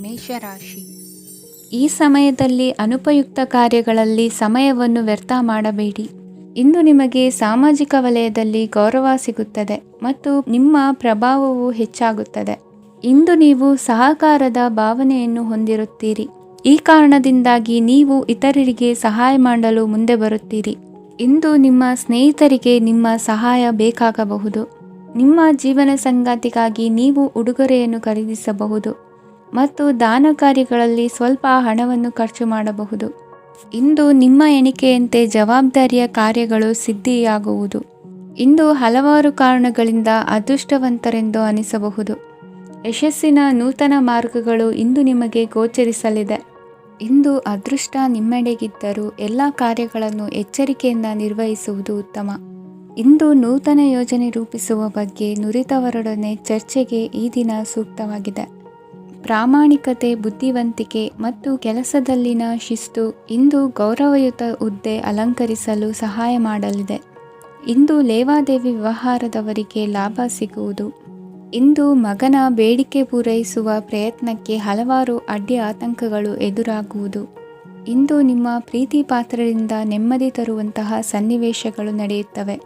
ಮೇಷರಾಶಿ. ಈ ಸಮಯದಲ್ಲಿ ಅನುಪಯುಕ್ತ ಕಾರ್ಯಗಳಲ್ಲಿ ಸಮಯವನ್ನು ವ್ಯರ್ಥ ಮಾಡಬೇಡಿ. ಇಂದು ನಿಮಗೆ ಸಾಮಾಜಿಕ ವಲಯದಲ್ಲಿ ಗೌರವ ಸಿಗುತ್ತದೆ ಮತ್ತು ನಿಮ್ಮ ಪ್ರಭಾವವು ಹೆಚ್ಚಾಗುತ್ತದೆ. ಇಂದು ನೀವು ಸಹಕಾರದ ಭಾವನೆಯನ್ನು ಹೊಂದಿರುತ್ತೀರಿ. ಈ ಕಾರಣದಿಂದಾಗಿ ನೀವು ಇತರರಿಗೆ ಸಹಾಯ ಮಾಡಲು ಮುಂದೆ ಬರುತ್ತೀರಿ. ಇಂದು ನಿಮ್ಮ ಸ್ನೇಹಿತರಿಗೆ ನಿಮ್ಮ ಸಹಾಯ ಬೇಕಾಗಬಹುದು. ನಿಮ್ಮ ಜೀವನ ಸಂಗಾತಿಗಾಗಿ ನೀವು ಉಡುಗೊರೆಯನ್ನು ಖರೀದಿಸಬಹುದು ಮತ್ತು ದಾನ ಕಾರ್ಯಗಳಲ್ಲಿ ಸ್ವಲ್ಪ ಹಣವನ್ನು ಖರ್ಚು ಮಾಡಬಹುದು. ಇಂದು ನಿಮ್ಮ ಎಣಿಕೆಯಂತೆ ಜವಾಬ್ದಾರಿಯ ಕಾರ್ಯಗಳು ಸಿದ್ಧಿಯಾಗುವುದು. ಇಂದು ಹಲವಾರು ಕಾರಣಗಳಿಂದ ಅದೃಷ್ಟವಂತರೆಂದು ಅನಿಸಬಹುದು. ಯಶಸ್ಸಿನ ನೂತನ ಮಾರ್ಗಗಳು ಇಂದು ನಿಮಗೆ ಗೋಚರಿಸಲಿದೆ. ಇಂದು ಅದೃಷ್ಟ ನಿಮ್ಮೆಡೆಗಿದ್ದರೂ ಎಲ್ಲ ಕಾರ್ಯಗಳನ್ನು ಎಚ್ಚರಿಕೆಯಿಂದ ನಿರ್ವಹಿಸುವುದು ಉತ್ತಮ. ಇಂದು ನೂತನ ಯೋಜನೆ ರೂಪಿಸುವ ಬಗ್ಗೆ ನುರಿತವರೊಡನೆ ಚರ್ಚೆಗೆ ಈ ದಿನ ಸೂಕ್ತವಾಗಿದೆ. ಪ್ರಾಮಾಣಿಕತೆ, ಬುದ್ಧಿವಂತಿಕೆ ಮತ್ತು ಕೆಲಸದಲ್ಲಿನ ಶಿಸ್ತು ಇಂದು ಗೌರವಯುತ ಹುದ್ದೆ ಅಲಂಕರಿಸಲು ಸಹಾಯ ಮಾಡಲಿದೆ. ಇಂದು ಲೇವಾದೇವಿ ವ್ಯವಹಾರದವರಿಗೆ ಲಾಭ ಸಿಗುವುದು. ಇಂದು ಮಗನ ಬೇಡಿಕೆ ಪೂರೈಸುವ ಪ್ರಯತ್ನಕ್ಕೆ ಹಲವಾರು ಅಡ್ಡಿ ಆತಂಕಗಳು ಎದುರಾಗುವುದು. ಇಂದು ನಿಮ್ಮ ಪ್ರೀತಿ ಪಾತ್ರರಿಂದ ನೆಮ್ಮದಿ ತರುವಂತಹ ಸನ್ನಿವೇಶಗಳು ನಡೆಯುತ್ತವೆ.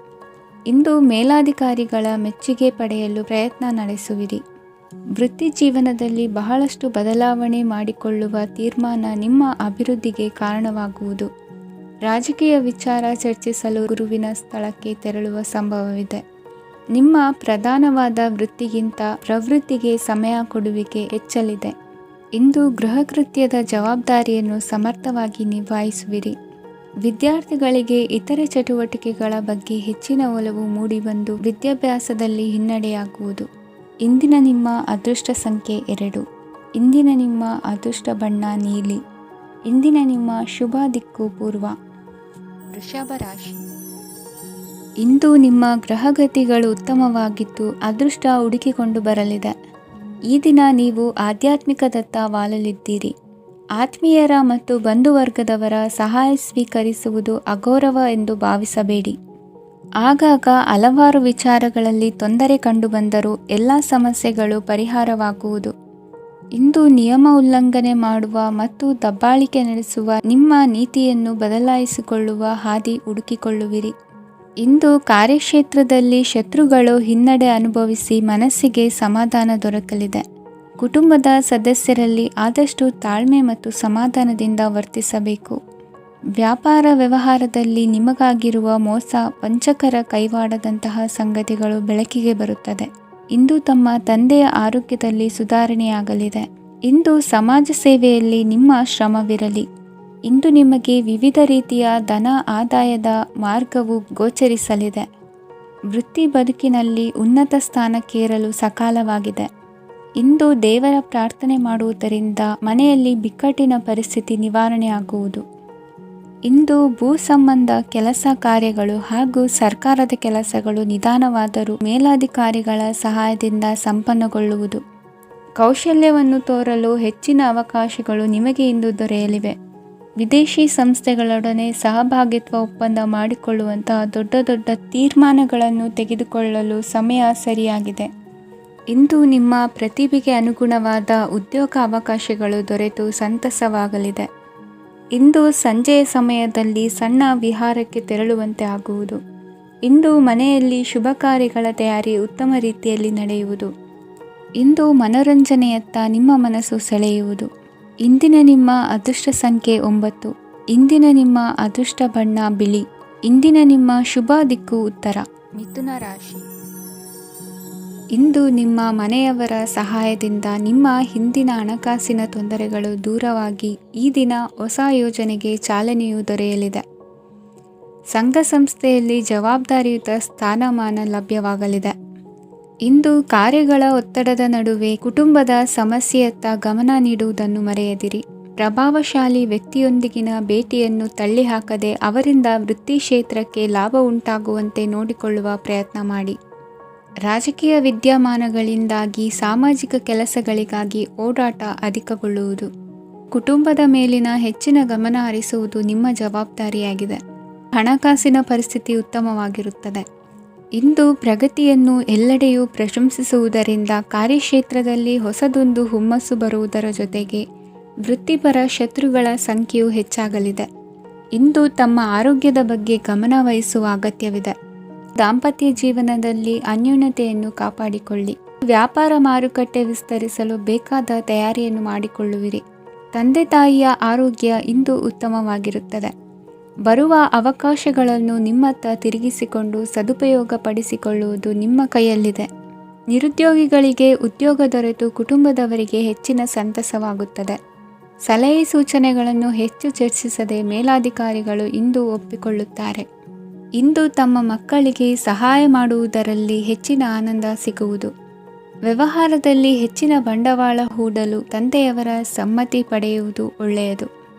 ಇಂದು ಮೇಲಾಧಿಕಾರಿಗಳ ಮೆಚ್ಚುಗೆ ಪಡೆಯಲು ಪ್ರಯತ್ನ ನಡೆಸುವಿರಿ. ವೃತ್ತಿ ಜೀವನದಲ್ಲಿ ಬಹಳಷ್ಟು ಬದಲಾವಣೆ ಮಾಡಿಕೊಳ್ಳುವ ತೀರ್ಮಾನ ನಿಮ್ಮ ಅಭಿವೃದ್ಧಿಗೆ ಕಾರಣವಾಗುವುದು. ರಾಜಕೀಯ ವಿಚಾರ ಚರ್ಚಿಸಲು ಗುರುವಿನ ಸ್ಥಳಕ್ಕೆ ತೆರಳುವ ಸಂಭವವಿದೆ. ನಿಮ್ಮ ಪ್ರಧಾನವಾದ ವೃತ್ತಿಗಿಂತ ಪ್ರವೃತ್ತಿಗೆ ಸಮಯ ಕೊಡುವಿಕೆ ಹೆಚ್ಚಲಿದೆ. ಇಂದು ಗೃಹ ಕೃತ್ಯದ ಜವಾಬ್ದಾರಿಯನ್ನು ಸಮರ್ಥವಾಗಿ ನಿಭಾಯಿಸುವಿರಿ. ವಿದ್ಯಾರ್ಥಿಗಳಿಗೆ ಇತರೆ ಚಟುವಟಿಕೆಗಳ ಬಗ್ಗೆ ಹೆಚ್ಚಿನ ಒಲವು ಮೂಡಿಬಂದು ವಿದ್ಯಾಭ್ಯಾಸದಲ್ಲಿ ಹಿನ್ನಡೆಯಾಗುವುದು. ಇಂದಿನ ನಿಮ್ಮ ಅದೃಷ್ಟ ಸಂಖ್ಯೆ 2. ಇಂದಿನ ನಿಮ್ಮ ಅದೃಷ್ಟ ಬಣ್ಣ ನೀಲಿ. ಇಂದಿನ ನಿಮ್ಮ ಶುಭ ದಿಕ್ಕು ಪೂರ್ವ. ವೃಷಭ ರಾಶಿ. ಇಂದು ನಿಮ್ಮ ಗ್ರಹಗತಿಗಳು ಉತ್ತಮವಾಗಿದ್ದು ಅದೃಷ್ಟ ಹುಡುಕಿಕೊಂಡು ಬರಲಿದೆ. ಈ ದಿನ ನೀವು ಆಧ್ಯಾತ್ಮಿಕದತ್ತ ವಾಲಲಿದ್ದೀರಿ. ಆತ್ಮೀಯರ ಮತ್ತು ಬಂಧುವರ್ಗದವರ ಸಹಾಯ ಸ್ವೀಕರಿಸುವುದು ಅಗೌರವ ಎಂದು ಭಾವಿಸಬೇಡಿ. ಆಗಾಗ ಹಲವಾರು ವಿಚಾರಗಳಲ್ಲಿ ತೊಂದರೆ ಕಂಡುಬಂದರೂ ಎಲ್ಲ ಸಮಸ್ಯೆಗಳು ಪರಿಹಾರವಾಗುವುದು. ಇಂದು ನಿಯಮ ಉಲ್ಲಂಘನೆ ಮಾಡುವ ಮತ್ತು ದಬ್ಬಾಳಿಕೆ ನಡೆಸುವ ನಿಮ್ಮ ನೀತಿಯನ್ನು ಬದಲಾಯಿಸಿಕೊಳ್ಳುವ ಹಾದಿ ಹುಡುಕಿಕೊಳ್ಳುವಿರಿ. ಇಂದು ಕಾರ್ಯಕ್ಷೇತ್ರದಲ್ಲಿ ಶತ್ರುಗಳು ಹಿನ್ನಡೆ ಅನುಭವಿಸಿ ಮನಸ್ಸಿಗೆ ಸಮಾಧಾನ ದೊರಕಲಿದೆ. ಕುಟುಂಬದ ಸದಸ್ಯರಲ್ಲಿ ಆದಷ್ಟು ತಾಳ್ಮೆ ಮತ್ತು ಸಮಾಧಾನದಿಂದ ವರ್ತಿಸಬೇಕು. ವ್ಯಾಪಾರ ವ್ಯವಹಾರದಲ್ಲಿ ನಿಮಗಾಗಿರುವ ಮೋಸ, ವಂಚಕರ ಕೈವಾಡದಂತಹ ಸಂಗತಿಗಳು ಬೆಳಕಿಗೆ ಬರುತ್ತದೆ. ಇಂದು ತಮ್ಮ ತಂದೆಯ ಆರೋಗ್ಯದಲ್ಲಿ ಸುಧಾರಣೆಯಾಗಲಿದೆ. ಇಂದು ಸಮಾಜ ಸೇವೆಯಲ್ಲಿ ನಿಮ್ಮ ಶ್ರಮವಿರಲಿ. ಇಂದು ನಿಮಗೆ ವಿವಿಧ ರೀತಿಯ ಧನ ಆದಾಯದ ಮಾರ್ಗವು ಗೋಚರಿಸಲಿದೆ. ವೃತ್ತಿ ಬದುಕಿನಲ್ಲಿ ಉನ್ನತ ಸ್ಥಾನಕ್ಕೇರಲು ಸಕಾಲವಾಗಿದೆ. ಇಂದು ದೇವರ ಪ್ರಾರ್ಥನೆ ಮಾಡುವುದರಿಂದ ಮನೆಯಲ್ಲಿ ಬಿಕ್ಕಟ್ಟಿನ ಪರಿಸ್ಥಿತಿ ನಿವಾರಣೆಯಾಗುವುದು. ಇಂದು ಭೂ ಸಂಬಂಧ ಕೆಲಸ ಕಾರ್ಯಗಳು ಹಾಗೂ ಸರ್ಕಾರದ ಕೆಲಸಗಳು ನಿಧಾನವಾದರೂ ಮೇಲಾಧಿಕಾರಿಗಳ ಸಹಾಯದಿಂದ ಸಂಪನ್ನಗೊಳ್ಳುವುದು. ಕೌಶಲ್ಯವನ್ನು ತೋರಲು ಹೆಚ್ಚಿನ ಅವಕಾಶಗಳು ನಿಮಗೆ ಇಂದು ದೊರೆಯಲಿವೆ. ವಿದೇಶಿ ಸಂಸ್ಥೆಗಳೊಡನೆ ಸಹಭಾಗಿತ್ವ ಒಪ್ಪಂದ ಮಾಡಿಕೊಳ್ಳುವಂತಹ ದೊಡ್ಡ ದೊಡ್ಡ ತೀರ್ಮಾನಗಳನ್ನು ತೆಗೆದುಕೊಳ್ಳಲು ಸಮಯ ಸರಿಯಾಗಿದೆ. ಇಂದು ನಿಮ್ಮ ಪ್ರತಿಭೆಗೆ ಅನುಗುಣವಾದ ಉದ್ಯೋಗ ಅವಕಾಶಗಳು ದೊರೆತು ಸಂತಸವಾಗಲಿದೆ. ಇಂದು ಸಂಜೆಯ ಸಮಯದಲ್ಲಿ ಸಣ್ಣ ವಿಹಾರಕ್ಕೆ ತೆರಳುವಂತೆ ಆಗುವುದು. ಇಂದು ಮನೆಯಲ್ಲಿ ಶುಭ ಕಾರ್ಯಗಳ ತಯಾರಿ ಉತ್ತಮ ರೀತಿಯಲ್ಲಿ ನಡೆಯುವುದು. ಇಂದು ಮನೋರಂಜನೆಯತ್ತ ನಿಮ್ಮ ಮನಸ್ಸು ಸೆಳೆಯುವುದು. ಇಂದಿನ ನಿಮ್ಮ ಅದೃಷ್ಟ ಸಂಖ್ಯೆ 9. ಇಂದಿನ ನಿಮ್ಮ ಅದೃಷ್ಟ ಬಣ್ಣ ಬಿಳಿ. ಇಂದಿನ ನಿಮ್ಮ ಶುಭ ದಿಕ್ಕು ಉತ್ತರ. ಮಿಥುನ ರಾಶಿ. ಇಂದು ನಿಮ್ಮ ಮನೆಯವರ ಸಹಾಯದಿಂದ ನಿಮ್ಮ ಹಿಂದಿನ ಹಣಕಾಸಿನ ತೊಂದರೆಗಳು ದೂರವಾಗಿ ಈ ದಿನ ಹೊಸ ಯೋಜನೆಗೆ ಚಾಲನೆಯು ದೊರೆಯಲಿದೆ. ಸಂಘ ಸಂಸ್ಥೆಯಲ್ಲಿ ಜವಾಬ್ದಾರಿಯುತ ಸ್ಥಾನಮಾನ ಲಭ್ಯವಾಗಲಿದೆ. ಇಂದು ಕಾರ್ಯಗಳ ಒತ್ತಡದ ನಡುವೆ ಕುಟುಂಬದ ಸಮಸ್ಯೆಯತ್ತ ಗಮನ ನೀಡುವುದನ್ನು ಮರೆಯದಿರಿ. ಪ್ರಭಾವಶಾಲಿ ವ್ಯಕ್ತಿಯೊಂದಿಗಿನ ಭೇಟಿಯನ್ನು ತಳ್ಳಿಹಾಕದೆ ಅವರಿಂದ ವೃತ್ತಿ ಕ್ಷೇತ್ರಕ್ಕೆ ಲಾಭ ಉಂಟಾಗುವಂತೆ ನೋಡಿಕೊಳ್ಳುವ ಪ್ರಯತ್ನ ಮಾಡಿ. ರಾಜಕೀಯ ವಿದ್ಯಮಾನಗಳಿಂದಾಗಿ ಸಾಮಾಜಿಕ ಕೆಲಸಗಳಿಗಾಗಿ ಓಡಾಟ ಅಧಿಕಗೊಳ್ಳುವುದು. ಕುಟುಂಬದ ಮೇಲಿನ ಹೆಚ್ಚಿನ ಗಮನ ಹರಿಸುವುದು ನಿಮ್ಮ ಜವಾಬ್ದಾರಿಯಾಗಿದೆ. ಹಣಕಾಸಿನ ಪರಿಸ್ಥಿತಿ ಉತ್ತಮವಾಗಿರುತ್ತದೆ. ಇಂದು ಪ್ರಗತಿಯನ್ನು ಎಲ್ಲೆಡೆಯೂ ಪ್ರಶಂಸಿಸುವುದರಿಂದ ಕಾರ್ಯಕ್ಷೇತ್ರದಲ್ಲಿ ಹೊಸದೊಂದು ಹುಮ್ಮಸ್ಸು ಬರುವುದರ ಜೊತೆಗೆ ವೃತ್ತಿಪರ ಶತ್ರುಗಳ ಸಂಖ್ಯೆಯೂ ಹೆಚ್ಚಾಗಲಿದೆ. ಇಂದು ತಮ್ಮ ಆರೋಗ್ಯದ ಬಗ್ಗೆ ಗಮನ ವಹಿಸುವ ಅಗತ್ಯವಿದೆ. ದಾಂಪತ್ಯ ಜೀವನದಲ್ಲಿ ಅನ್ಯೋನ್ಯತೆಯನ್ನು ಕಾಪಾಡಿಕೊಳ್ಳಿ. ವ್ಯಾಪಾರ ಮಾರುಕಟ್ಟೆ ವಿಸ್ತರಿಸಲು ಬೇಕಾದ ತಯಾರಿಯನ್ನು ಮಾಡಿಕೊಳ್ಳುವಿರಿ. ತಂದೆ ತಾಯಿಯ ಆರೋಗ್ಯ ಇಂದು ಉತ್ತಮವಾಗಿರುತ್ತದೆ. ಬರುವ ಅವಕಾಶಗಳನ್ನು ನಿಮ್ಮತ್ತ ತಿರುಗಿಸಿಕೊಂಡು ಸದುಪಯೋಗಪಡಿಸಿಕೊಳ್ಳುವುದು ನಿಮ್ಮ ಕೈಯಲ್ಲಿದೆ. ನಿರುದ್ಯೋಗಿಗಳಿಗೆ ಉದ್ಯೋಗ ದೊರೆತು ಕುಟುಂಬದವರಿಗೆ ಹೆಚ್ಚಿನ ಸಂತಸವಾಗುತ್ತದೆ. ಸಲಹೆ ಸೂಚನೆಗಳನ್ನು ಹೆಚ್ಚು ಚರ್ಚಿಸದೆ ಮೇಲಾಧಿಕಾರಿಗಳು ಇಂದು ಒಪ್ಪಿಕೊಳ್ಳುತ್ತಾರೆ. ಇಂದು ತಮ್ಮ ಮಕ್ಕಳಿಗೆ ಸಹಾಯ ಮಾಡುವುದರಲ್ಲಿ ಹೆಚ್ಚಿನ ಆನಂದ ಸಿಗುವುದು. ವ್ಯವಹಾರದಲ್ಲಿ ಹೆಚ್ಚಿನ ಬಂಡವಾಳ ಹೂಡಲು ತಂದೆಯವರ ಸಮ್ಮತಿ ಪಡೆಯುವುದು ಒಳ್ಳೆಯದು.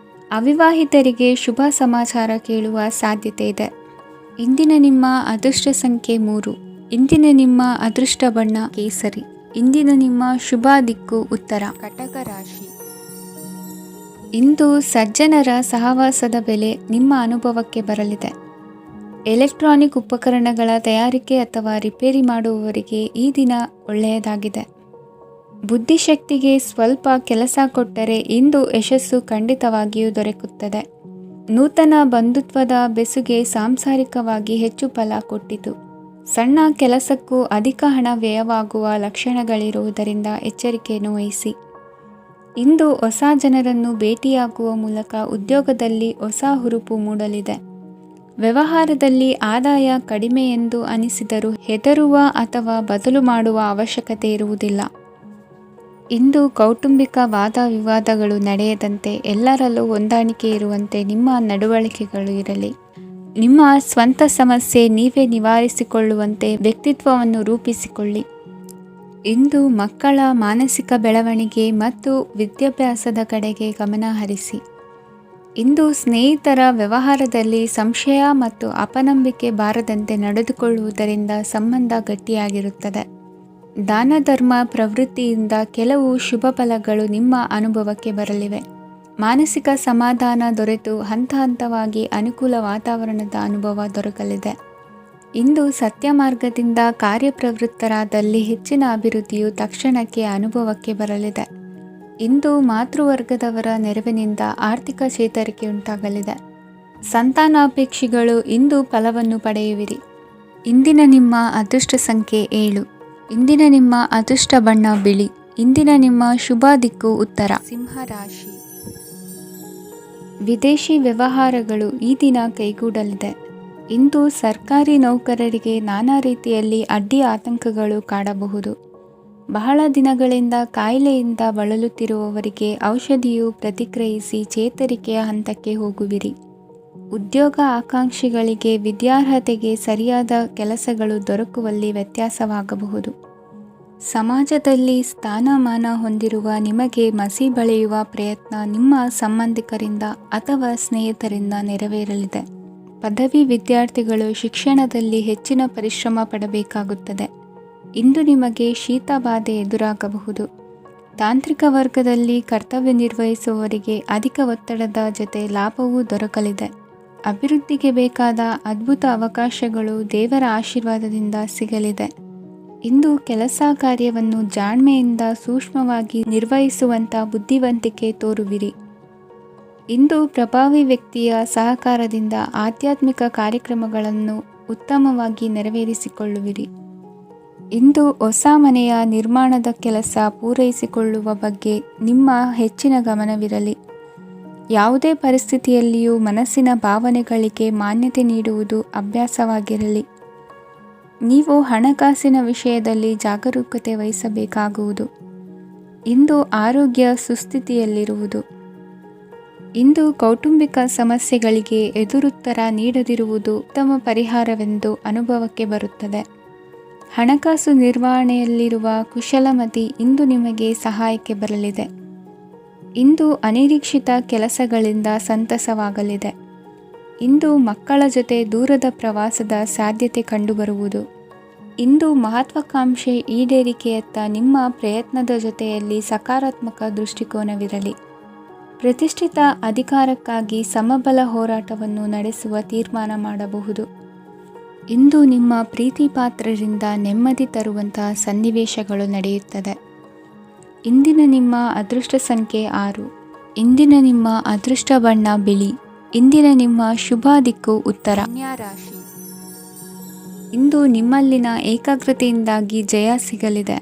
ಅವಿವಾಹಿತರಿಗೆ ಶುಭ ಸಮಾಚಾರ ಕೇಳುವ ಸಾಧ್ಯತೆ ಇದೆ. ಇಂದಿನ ನಿಮ್ಮ ಅದೃಷ್ಟ ಸಂಖ್ಯೆ 3. ಇಂದಿನ ನಿಮ್ಮ ಅದೃಷ್ಟ ಬಣ್ಣ ಕೇಸರಿ. ಇಂದಿನ ನಿಮ್ಮ ಶುಭ ದಿಕ್ಕು ಉತ್ತರ. ಕಟಕ ರಾಶಿ. ಇಂದು ಸಜ್ಜನರ ಸಹವಾಸದ ಬೆಲೆ ನಿಮ್ಮ ಅನುಭವಕ್ಕೆ ಬರಲಿದೆ. ಎಲೆಕ್ಟ್ರಾನಿಕ್ ಉಪಕರಣಗಳ ತಯಾರಿಕೆ ಅಥವಾ ರಿಪೇರಿ ಮಾಡುವವರಿಗೆ ಈ ದಿನ ಒಳ್ಳೆಯದಾಗಿದೆ. ಬುದ್ಧಿಶಕ್ತಿಗೆ ಸ್ವಲ್ಪ ಕೆಲಸ ಕೊಟ್ಟರೆ ಇಂದು ಯಶಸ್ಸು ಖಂಡಿತವಾಗಿಯೂ ದೊರಕುತ್ತದೆ. ನೂತನ ಬಂಧುತ್ವದ ಬೆಸುಗೆ ಸಾಂಸಾರಿಕವಾಗಿ ಹೆಚ್ಚು ಫಲ ಕೊಟ್ಟಿತು. ಸಣ್ಣ ಕೆಲಸಕ್ಕೂ ಅಧಿಕ ಹಣ ವ್ಯಯವಾಗುವ ಲಕ್ಷಣಗಳಿರುವುದರಿಂದ ಎಚ್ಚರಿಕೆಯನ್ನು ವಹಿಸಿ. ಇಂದು ಹೊಸ ಜನರನ್ನು ಭೇಟಿಯಾಗುವ ಮೂಲಕ ಉದ್ಯೋಗದಲ್ಲಿ ಹೊಸ ಹುರುಪು ಮೂಡಲಿದೆ. ವ್ಯವಹಾರದಲ್ಲಿ ಆದಾಯ ಕಡಿಮೆ ಎಂದು ಅನಿಸಿದರೂ ಹೆದರುವ ಅಥವಾ ಬದಲು ಮಾಡುವ ಅವಶ್ಯಕತೆ ಇರುವುದಿಲ್ಲ. ಇಂದು ಕೌಟುಂಬಿಕ ವಾದ ವಿವಾದಗಳು ನಡೆಯದಂತೆ ಎಲ್ಲರಲ್ಲೂ ಹೊಂದಾಣಿಕೆ ಇರುವಂತೆ ನಿಮ್ಮ ನಡವಳಿಕೆಗಳು ಇರಲಿ. ನಿಮ್ಮ ಸ್ವಂತ ಸಮಸ್ಯೆ ನೀವೇ ನಿವಾರಿಸಿಕೊಳ್ಳುವಂತೆ ವ್ಯಕ್ತಿತ್ವವನ್ನು ರೂಪಿಸಿಕೊಳ್ಳಿ. ಇಂದು ಮಕ್ಕಳ ಮಾನಸಿಕ ಬೆಳವಣಿಗೆ ಮತ್ತು ವಿದ್ಯಾಭ್ಯಾಸದ ಕಡೆಗೆ ಗಮನ ಹರಿಸಿ. ಇಂದು ಸ್ನೇಹಿತರ ವ್ಯವಹಾರದಲ್ಲಿ ಸಂಶಯ ಮತ್ತು ಅಪನಂಬಿಕೆ ಬಾರದಂತೆ ನಡೆದುಕೊಳ್ಳುವುದರಿಂದ ಸಂಬಂಧ ಗಟ್ಟಿಯಾಗಿರುತ್ತದೆ. ದಾನ ಧರ್ಮ ಪ್ರವೃತ್ತಿಯಿಂದ ಕೆಲವು ಶುಭ ಫಲಗಳು ನಿಮ್ಮ ಅನುಭವಕ್ಕೆ ಬರಲಿವೆ. ಮಾನಸಿಕ ಸಮಾಧಾನ ದೊರೆತು ಹಂತ ಹಂತವಾಗಿ ಅನುಕೂಲ ವಾತಾವರಣದ ಅನುಭವ ದೊರಕಲಿದೆ. ಇಂದು ಸತ್ಯ ಮಾರ್ಗದಿಂದ ಕಾರ್ಯಪ್ರವೃತ್ತರಾದಲ್ಲಿ ಹೆಚ್ಚಿನ ಅಭಿವೃದ್ಧಿಯು ತಕ್ಷಣಕ್ಕೆ ಅನುಭವಕ್ಕೆ ಬರಲಿದೆ. ಇಂದು ಮಾತೃವರ್ಗದವರ ನೆರವಿನಿಂದ ಆರ್ಥಿಕ ಚೇತರಿಕೆ ಉಂಟಾಗಲಿದೆ. ಸಂತಾನಾಪೇಕ್ಷಿಗಳು ಇಂದು ಫಲವನ್ನು ಪಡೆಯುವಿರಿ. ಇಂದಿನ ನಿಮ್ಮ ಅದೃಷ್ಟ ಸಂಖ್ಯೆ 7. ಇಂದಿನ ನಿಮ್ಮ ಅದೃಷ್ಟ ಬಣ್ಣ ಬಿಳಿ. ಇಂದಿನ ನಿಮ್ಮ ಶುಭ ದಿಕ್ಕು ಉತ್ತರ. ಸಿಂಹ ರಾಶಿ. ವಿದೇಶಿ ವ್ಯವಹಾರಗಳು ಈ ದಿನ ಕೈಗೂಡಲಿದೆ. ಇಂದು ಸರ್ಕಾರಿ ನೌಕರರಿಗೆ ನಾನಾ ರೀತಿಯಲ್ಲಿ ಅಡ್ಡಿ ಆತಂಕಗಳು ಕಾಡಬಹುದು. ಬಹಳ ದಿನಗಳಿಂದ ಕಾಯಿಲೆಯಿಂದ ಬಳಲುತ್ತಿರುವವರಿಗೆ ಔಷಧಿಯು ಪ್ರತಿಕ್ರಿಯಿಸಿ ಚೇತರಿಕೆಯ ಹಂತಕ್ಕೆ ಹೋಗುವಿರಿ. ಉದ್ಯೋಗ ಆಕಾಂಕ್ಷಿಗಳಿಗೆ ವಿದ್ಯಾರ್ಹತೆಗೆ ಸರಿಯಾದ ಕೆಲಸಗಳು ದೊರಕುವಲ್ಲಿ ವ್ಯತ್ಯಾಸವಾಗಬಹುದು. ಸಮಾಜದಲ್ಲಿ ಸ್ಥಾನಮಾನ ಹೊಂದಿರುವ ನಿಮಗೆ ಮಸಿ ಬಳಿಯುವ ಪ್ರಯತ್ನ ನಿಮ್ಮ ಸಂಬಂಧಿಕರಿಂದ ಅಥವಾ ಸ್ನೇಹಿತರಿಂದ ನೆರವೇರಲಿದೆ. ಪದವಿ ವಿದ್ಯಾರ್ಥಿಗಳು ಶಿಕ್ಷಣದಲ್ಲಿ ಹೆಚ್ಚಿನ ಪರಿಶ್ರಮ ಪಡಬೇಕಾಗುತ್ತದೆ. ಇಂದು ನಿಮಗೆ ಶೀತ ಬಾಧೆ ಎದುರಾಗಬಹುದು. ತಾಂತ್ರಿಕ ವರ್ಗದಲ್ಲಿ ಕರ್ತವ್ಯ ನಿರ್ವಹಿಸುವವರಿಗೆ ಅಧಿಕ ಒತ್ತಡದ ಜೊತೆ ಲಾಭವೂ ದೊರಕಲಿದೆ. ಅಭಿವೃದ್ಧಿಗೆ ಬೇಕಾದ ಅದ್ಭುತ ಅವಕಾಶಗಳು ದೇವರ ಆಶೀರ್ವಾದದಿಂದ ಸಿಗಲಿದೆ. ಇಂದು ಕೆಲಸ ಕಾರ್ಯವನ್ನು ಜಾಣ್ಮೆಯಿಂದ ಸೂಕ್ಷ್ಮವಾಗಿ ನಿರ್ವಹಿಸುವಂಥ ಬುದ್ಧಿವಂತಿಕೆ ತೋರುವಿರಿ. ಇಂದು ಪ್ರಭಾವಿ ವ್ಯಕ್ತಿಯ ಸಹಕಾರದಿಂದ ಆಧ್ಯಾತ್ಮಿಕ ಕಾರ್ಯಕ್ರಮಗಳನ್ನು ಉತ್ತಮವಾಗಿ ನೆರವೇರಿಸಿಕೊಳ್ಳುವಿರಿ. ಇಂದು ಹೊಸ ಮನೆಯ ನಿರ್ಮಾಣದ ಕೆಲಸ ಪೂರೈಸಿಕೊಳ್ಳುವ ಬಗ್ಗೆ ನಿಮ್ಮ ಹೆಚ್ಚಿನ ಗಮನವಿರಲಿ. ಯಾವುದೇ ಪರಿಸ್ಥಿತಿಯಲ್ಲಿಯೂ ಮನಸ್ಸಿನ ಭಾವನೆಗಳಿಗೆ ಮಾನ್ಯತೆ ನೀಡುವುದು ಅಭ್ಯಾಸವಾಗಿರಲಿ. ನೀವು ಹಣಕಾಸಿನ ವಿಷಯದಲ್ಲಿ ಜಾಗರೂಕತೆ ವಹಿಸಬೇಕಾಗುವುದು. ಇಂದು ಆರೋಗ್ಯ ಸುಸ್ಥಿತಿಯಲ್ಲಿರುವುದು. ಇಂದು ಕೌಟುಂಬಿಕ ಸಮಸ್ಯೆಗಳಿಗೆ ಎದುರುತ್ತರ ನೀಡದಿರುವುದು ಉತ್ತಮ ಪರಿಹಾರವೆಂದು ಅನುಭವಕ್ಕೆ ಬರುತ್ತದೆ. ಹಣಕಾಸು ನಿರ್ವಹಣೆಯಲ್ಲಿರುವ ಕುಶಲಮತಿ ಇಂದು ನಿಮಗೆ ಸಹಾಯಕ್ಕೆ ಬರಲಿದೆ. ಇಂದು ಅನಿರೀಕ್ಷಿತ ಕೆಲಸಗಳಿಂದ ಸಂತಸವಾಗಲಿದೆ. ಇಂದು ಮಕ್ಕಳ ಜೊತೆ ದೂರದ ಪ್ರವಾಸದ ಸಾಧ್ಯತೆ ಕಂಡುಬರುವುದು. ಇಂದು ಮಹತ್ವಾಕಾಂಕ್ಷೆ ಈಡೇರಿಕೆಯತ್ತ ನಿಮ್ಮ ಪ್ರಯತ್ನದ ಜೊತೆಯಲ್ಲಿ ಸಕಾರಾತ್ಮಕ ದೃಷ್ಟಿಕೋನವಿರಲಿ. ಪ್ರತಿಷ್ಠಿತ ಅಧಿಕಾರಕ್ಕಾಗಿ ಸಮಬಲ ಹೋರಾಟವನ್ನು ನಡೆಸುವ ತೀರ್ಮಾನ ಮಾಡಬಹುದು. ಇಂದು ನಿಮ್ಮ ಪ್ರೀತಿ ಪಾತ್ರರಿಂದ ನೆಮ್ಮದಿ ತರುವಂತಹ ಸನ್ನಿವೇಶಗಳು ನಡೆಯುತ್ತದೆ. ಇಂದಿನ ನಿಮ್ಮ ಅದೃಷ್ಟ ಸಂಖ್ಯೆ 6. ಇಂದಿನ ನಿಮ್ಮ ಅದೃಷ್ಟ ಬಣ್ಣ ಬಿಳಿ. ಇಂದಿನ ನಿಮ್ಮ ಶುಭ ದಿಕ್ಕು ಉತ್ತರ. ಕನ್ಯಾ ರಾಶಿ. ಇಂದು ನಿಮ್ಮಲ್ಲಿನ ಏಕಾಗ್ರತೆಯಿಂದಾಗಿ ಜಯ ಸಿಗಲಿದೆ.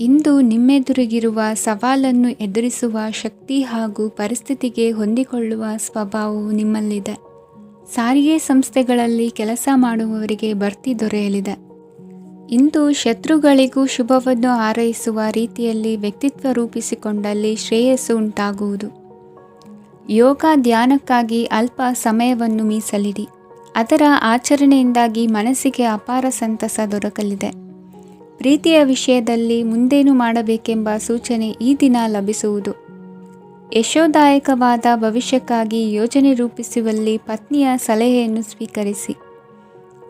ಇಂದು ನಿಮ್ಮೆದುರಿಗಿರುವ ಸವಾಲನ್ನು ಎದುರಿಸುವ ಶಕ್ತಿ ಹಾಗೂ ಪರಿಸ್ಥಿತಿಗೆ ಹೊಂದಿಕೊಳ್ಳುವ ಸ್ವಭಾವವು ನಿಮ್ಮಲ್ಲಿದೆ. ಸಾರಿಗೆ ಸಂಸ್ಥೆಗಳಲ್ಲಿ ಕೆಲಸ ಮಾಡುವವರಿಗೆ ಬಡ್ತಿ ದೊರೆಯಲಿದೆ. ಇಂದು ಶತ್ರುಗಳಿಗೂ ಶುಭವನ್ನು ಹಾರೈಸುವ ರೀತಿಯಲ್ಲಿ ವ್ಯಕ್ತಿತ್ವ ರೂಪಿಸಿಕೊಂಡಲ್ಲಿ ಶ್ರೇಯಸ್ಸು ಉಂಟಾಗುವುದು. ಯೋಗ ಧ್ಯಾನಕ್ಕಾಗಿ ಅಲ್ಪ ಸಮಯವನ್ನು ಮೀಸಲಿಡಿ. ಅದರ ಆಚರಣೆಯಿಂದಾಗಿ ಮನಸ್ಸಿಗೆ ಅಪಾರ ಸಂತಸ ದೊರಕಲಿದೆ. ಪ್ರೀತಿಯ ವಿಷಯದಲ್ಲಿ ಮುಂದೇನು ಮಾಡಬೇಕೆಂಬ ಸೂಚನೆ ಈ ದಿನ ಲಭಿಸುವುದು. ಯಶೋದಾಯಕವಾದ ಭವಿಷ್ಯಕ್ಕಾಗಿ ಯೋಜನೆ ರೂಪಿಸುವಲ್ಲಿ ಪತ್ನಿಯ ಸಲಹೆಯನ್ನು ಸ್ವೀಕರಿಸಿ.